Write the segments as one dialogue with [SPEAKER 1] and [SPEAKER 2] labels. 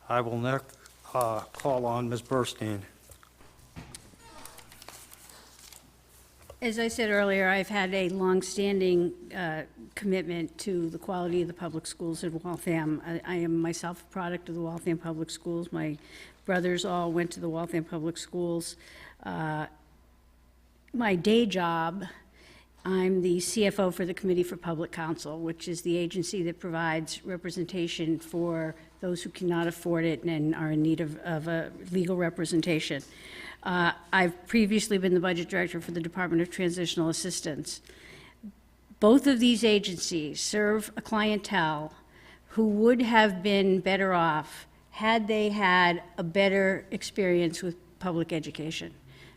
[SPEAKER 1] I will next call on Ms. Burstein.
[SPEAKER 2] As I said earlier, I've had a longstanding commitment to the quality of the public schools in Waltham. I am myself a product of the Waltham Public Schools. My brothers all went to the Waltham Public Schools. My day job, I'm the CFO for the Committee for Public Counsel, which is the agency that provides representation for those who cannot afford it and are in need of a legal representation. I've previously been the budget director for the Department of Transitional Assistance. Both of these agencies serve a clientele who would have been better off had they had a better experience with public education.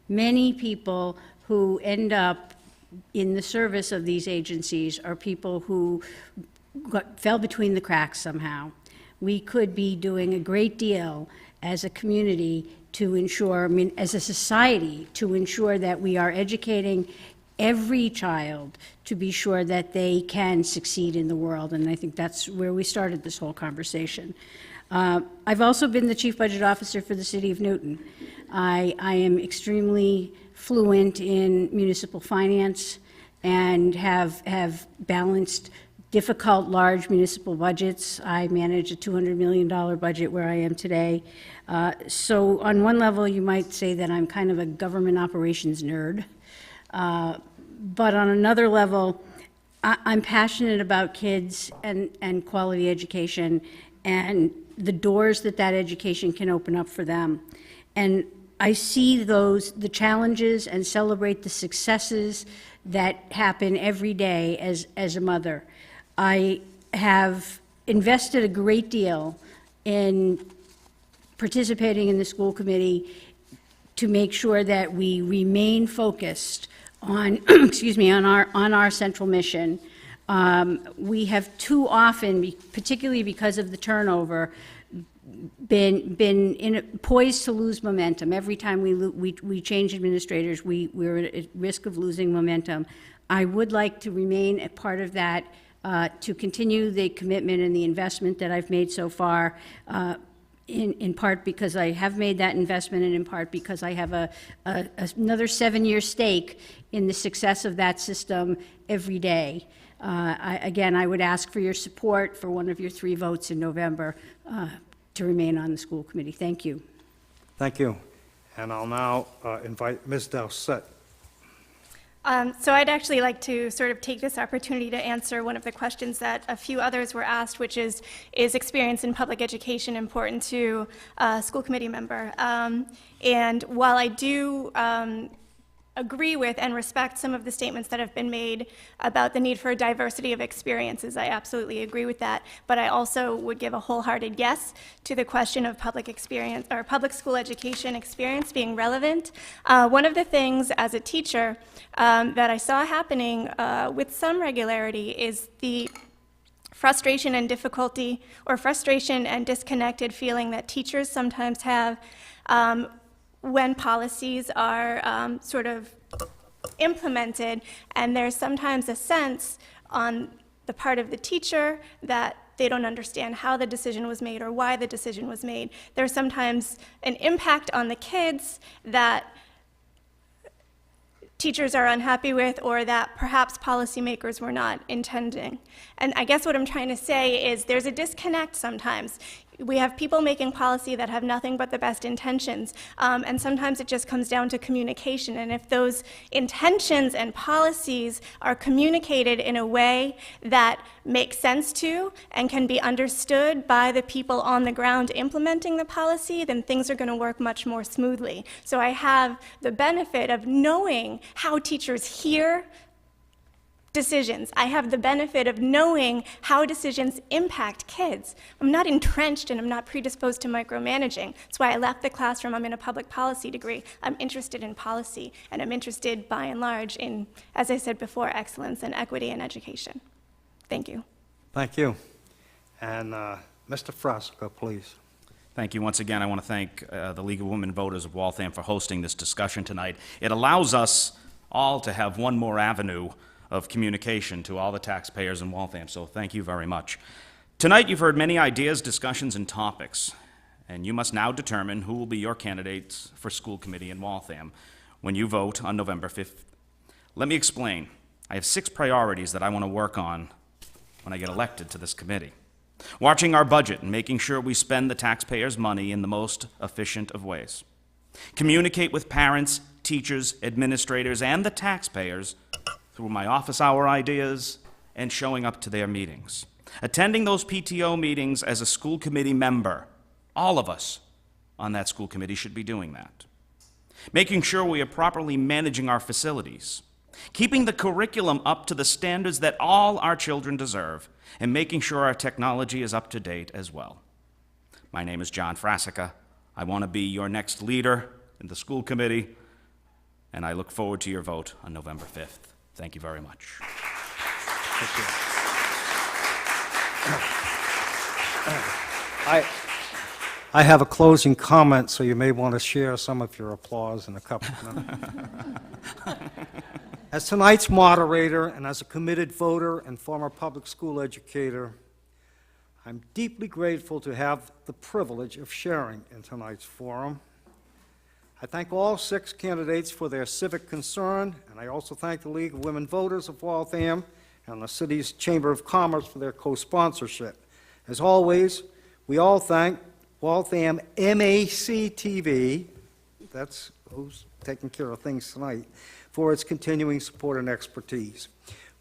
[SPEAKER 2] Many people who end up in the service of these agencies are people who fell between the cracks somehow. We could be doing a great deal as a community to ensure, as a society, to ensure that we are educating every child to be sure that they can succeed in the world, and I think that's where we started this whole conversation. I've also been the Chief Budget Officer for the City of Newton. I am extremely fluent in municipal finance and have balanced difficult, large municipal budgets. I manage a $200 million budget where I am today. So on one level, you might say that I'm kind of a government operations nerd. But on another level, I'm passionate about kids and quality education and the doors that education can open up for them. And I see the challenges and celebrate the successes that happen every day as a mother. I have invested a great deal in participating in the school committee to make sure that we remain focused on, excuse me, on our central mission. We have too often, particularly because of the turnover, been poised to lose momentum. Every time we change administrators, we're at risk of losing momentum. I would like to remain a part of that, to continue the commitment and the investment that I've made so far, in part because I have made that investment, and in part because I have another 7-year stake in the success of that system every day. Again, I would ask for your support for one of your 3 votes in November to remain on the school committee. Thank you.
[SPEAKER 1] Thank you. And I'll now invite Ms. Dowsett.
[SPEAKER 3] So I'd actually like to sort of take this opportunity to answer one of the questions that a few others were asked, which is experience in public education important to a school committee member? And while I do agree with and respect some of the statements that have been made about the need for a diversity of experiences, I absolutely agree with that, but I also would give a wholehearted yes to the question of public experience or public school education experience being relevant. One of the things as a teacher that I saw happening with some regularity is the frustration and difficulty, or frustration and disconnected feeling that teachers sometimes have when policies are sort of implemented, and there's sometimes a sense on the part of the teacher that they don't understand how the decision was made or why the decision was made. There's sometimes an impact on the kids that teachers are unhappy with, or that perhaps policymakers were not intending. And I guess what I'm trying to say is there's a disconnect sometimes. We have people making policy that have nothing but the best intentions, and sometimes it just comes down to communication. And if those intentions and policies are communicated in a way that makes sense to and can be understood by the people on the ground implementing the policy, then things are going to work much more smoothly. So I have the benefit of knowing how teachers hear decisions. I have the benefit of knowing how decisions impact kids. I'm not entrenched and I'm not predisposed to micromanaging. That's why I left the classroom. I'm in a public policy degree. I'm interested in policy, and I'm interested by and large in, as I said before, excellence and equity in education. Thank you.
[SPEAKER 1] Thank you. And Mr. Frasca, please.
[SPEAKER 4] Thank you. Once again, I want to thank the League of Women Voters of Waltham for hosting this discussion tonight. It allows us all to have one more avenue of communication to all the taxpayers in Waltham, so thank you very much. Tonight you've heard many ideas, discussions, and topics, and you must now determine who will be your candidates for school committee in Waltham when you vote on November 5th. Let me explain. I have 6 priorities that I want to work on when I get elected to this committee. Watching our budget and making sure we spend the taxpayers' money in the most efficient of ways. Communicate with parents, teachers, administrators, and the taxpayers through my office hour ideas and showing up to their meetings. Attending those PTO meetings as a school committee member. All of us on that school committee should be doing that. Making sure we are properly managing our facilities. Keeping the curriculum up to the standards that all our children deserve, and making sure our technology is up to date as well. My name is John Frasica. I want to be your next leader in the school committee, and I look forward to your vote on November 5th. Thank you very much.
[SPEAKER 1] Thank you. I have a closing comment, so you may want to share some of your applause in a couple of minutes. As tonight's moderator and as a committed voter and former public school educator, I'm deeply grateful to have the privilege of sharing in tonight's forum. I thank all 6 candidates for their civic concern, and I also thank the League of Women Voters of Waltham and the city's Chamber of Commerce for their co-sponsorship. As always, we all thank Waltham MAC-TV, that's who's taking care of things tonight, for its continuing support and expertise.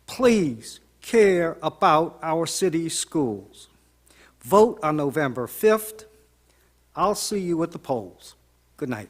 [SPEAKER 1] Please care about our city's schools. Vote on November 5th. I'll see you at the polls. Good night.